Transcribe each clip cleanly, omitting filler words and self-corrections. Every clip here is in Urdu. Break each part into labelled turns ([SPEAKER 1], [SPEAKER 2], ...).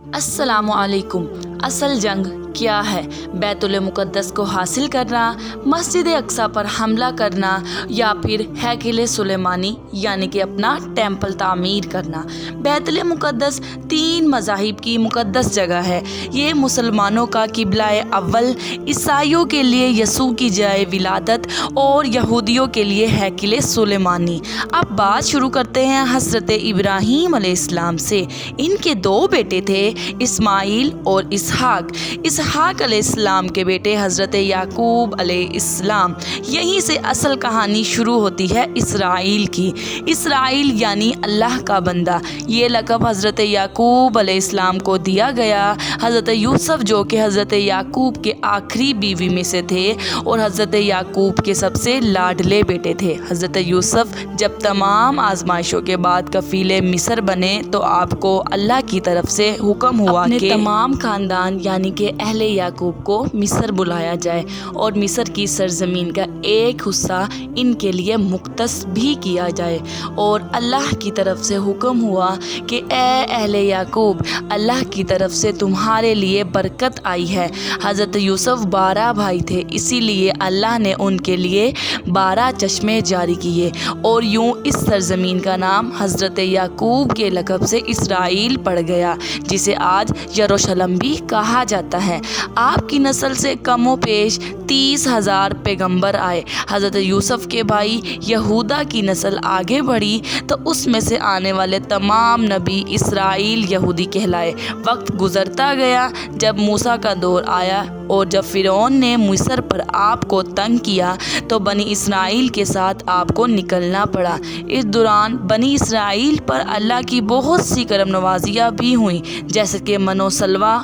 [SPEAKER 1] السلام علیکم۔ اصل جنگ کیا ہے؟ بیت المقدس کو حاصل کرنا، مسجد اقصی پر حملہ کرنا، یا پھر ہیکل سلیمانی یعنی کہ اپنا ٹیمپل تعمیر کرنا؟ بیت المقدس 3 مذاہب کی مقدس جگہ ہے۔ یہ مسلمانوں کا قبلہ اول، عیسائیوں کے لیے یسوع کی جائے ولادت اور یہودیوں کے لیے ہیکل سلیمانی۔ اب بات شروع کرتے ہیں حضرت ابراہیم علیہ السلام سے۔ ان کے 2 بیٹے تھے، اسماعیل اور اسحاق۔ اسحاق علیہ السلام کے بیٹے حضرت یعقوب علیہ السلام۔ یہیں سے اصل کہانی شروع ہوتی ہے اسرائیل کی۔ اسرائیل یعنی اللہ کا بندہ۔ یہ لقب حضرت یعقوب علیہ السلام کو دیا گیا۔ حضرت یوسف جو کہ حضرت یعقوب کے آخری بیوی میں سے تھے اور حضرت یعقوب کے سب سے لاڈلے بیٹے تھے۔ حضرت یوسف جب تمام آزمائشوں کے بعد کفیل مصر بنے تو آپ کو اللہ کی طرف سے حکم ہوا
[SPEAKER 2] اپنے
[SPEAKER 1] کہ
[SPEAKER 2] تمام خاندان یعنی کہ اہل یعقوب کو مصر بلایا جائے اور مصر کی سرزمین کا ایک حصہ ان کے لیے مختص بھی کیا جائے۔ اور اللہ کی طرف سے حکم ہوا کہ اے اہل یعقوب، اللہ کی طرف سے تمہارے لیے برکت آئی ہے۔ حضرت یوسف 12 بھائی تھے، اسی لیے اللہ نے ان کے لیے 12 چشمے جاری کیے اور یوں اس سرزمین کا نام حضرت یعقوب کے لقب سے اسرائیل پڑ گیا، جسے آج یروشلم بھی کہا جاتا ہے۔ آپ کی نسل سے کم و بیش 30,000 پیغمبر آئے۔ حضرت یوسف کے بھائی یہودا کی نسل آگے بڑھی تو اس میں سے آنے والے تمام نبی اسرائیل یہودی کہلائے۔ وقت گزرتا گیا، جب موسیٰ کا دور آیا اور جب فرعون نے مصر پر آپ کو تنگ کیا تو بنی اسرائیل کے ساتھ آپ کو نکلنا پڑا۔ اس دوران بنی اسرائیل پر اللہ کی بہت سی کرم نوازیاں بھی ہوئیں، جیسے کہ من و سلویٰ،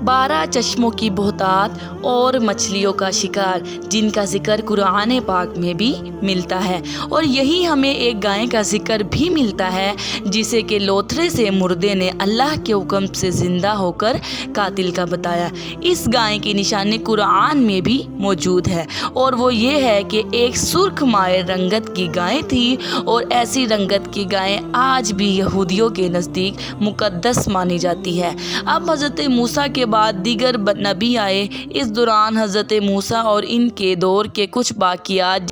[SPEAKER 2] 12 چشموں کی بہتات اور مچھلیوں کا شکار، جن کا ذکر قرآن پاک میں بھی ملتا ہے۔ اور یہی ہمیں ایک گائے کا ذکر بھی ملتا ہے جسے کہ لوتھڑے سے مردے نے اللہ کے حکم سے زندہ ہو کر قاتل کا بتایا۔ اس گائے کی نشانی قرآن میں بھی موجود ہے اور وہ یہ ہے کہ ایک سرخ مائع رنگت کی گائے تھی، اور ایسی رنگت کی گائے آج بھی یہودیوں کے نزدیک مقدس مانی جاتی ہے۔ اب حضرت موسیٰ کے بعد دیگر نبی آئے۔ اس دوران حضرت موسیٰ اور ان کے دور کے کچھ واقعات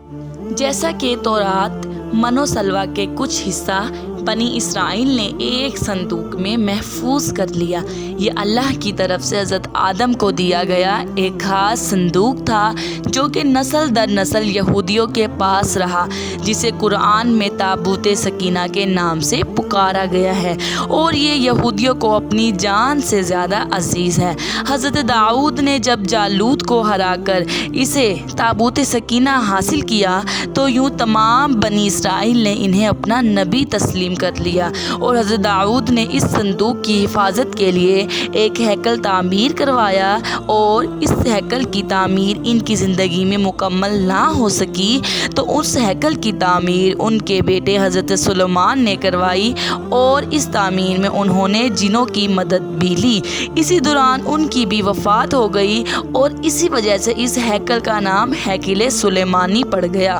[SPEAKER 2] جیسا کہ تورات، من و سلویٰ کے کچھ حصہ بنی اسرائیل نے ایک صندوق میں محفوظ کر لیا۔ یہ اللہ کی طرف سے حضرت آدم کو دیا گیا ایک خاص صندوق تھا جو کہ نسل در نسل یہودیوں کے پاس رہا، جسے قرآن میں تابوت سکینہ کے نام سے پکارا گیا ہے، اور یہ یہودیوں کو اپنی جان سے زیادہ عزیز ہے۔ حضرت داؤد نے جب جالوت کو ہرا کر اسے تابوت سکینہ حاصل کیا تو یوں تمام بنی اسرائیل نے انہیں اپنا نبی تسلیم کر لیا، اور حضرت داؤد نے اس صندوق کی حفاظت کے لیے ایک ہیکل تعمیر کروایا، اور اس ہیکل کی تعمیر ان کی زندگی میں مکمل نہ ہو سکی تو اس ہیکل کی تعمیر ان کے بیٹے حضرت سلیمان نے کروائی، اور اس تعمیر میں انہوں نے جنوں کی مدد بھی لی۔ اسی دوران ان کی بھی وفات ہو گئی، اور اسی وجہ سے اس ہیکل کا نام ہیکل سلیمانی پڑ گیا۔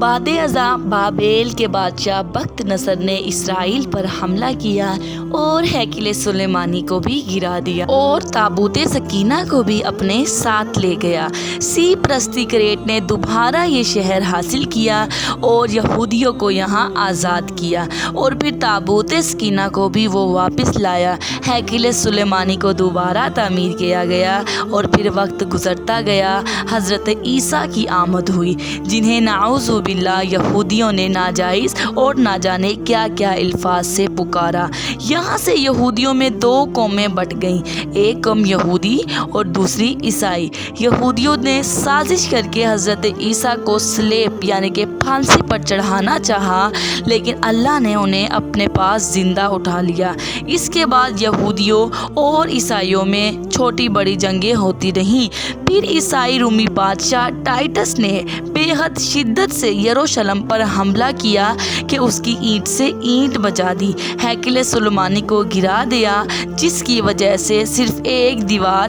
[SPEAKER 2] بعد ازاں بابل کے بادشاہ بخت نصر نے اسرائیل پر حملہ کیا اور ہیکل سلیمانی کو بھی گرا دیا اور تابوت سکینہ کو بھی اپنے ساتھ لے گیا۔ سی پرستی کریٹ نے دوبارہ یہ شہر حاصل کیا اور یہودیوں کو یہاں آزاد کیا، اور پھر تابوت سکینہ کو بھی وہ واپس لایا۔ ہیکل سلیمانی کو دوبارہ تعمیر کیا گیا، اور پھر وقت گزرتا گیا، حضرت عیسیٰ کی آمد ہوئی، جنہیں نعوذ باللہ یہودیوں نے ناجائز اور نہ جانے کیا کیا الفاظ سے پکارا۔ یہاں سے یہودیوں میں 2 قومیں بٹ گئیں، ایک قوم یہودی اور دوسری عیسائی۔ یہودیوں نے سازش کر کے حضرت عیسیٰ کو سلیب یعنی کہ پھانسی پر چڑھانا چاہا، لیکن اللہ نے انہیں اپنے پاس زندہ اٹھا لیا۔ اس کے بعد یہودیوں اور عیسائیوں میں چھوٹی بڑی جنگیں ہوتی رہیں۔ پھر عیسائی رومی بادشاہ ٹائٹس نے بے حد شدت سے یروشلم پر حملہ کیا کہ اس کی اینٹ سے اینٹ بجا دی، ہیکل سلیمانی کو گرا دیا، جس کی وجہ سے صرف ایک دیوار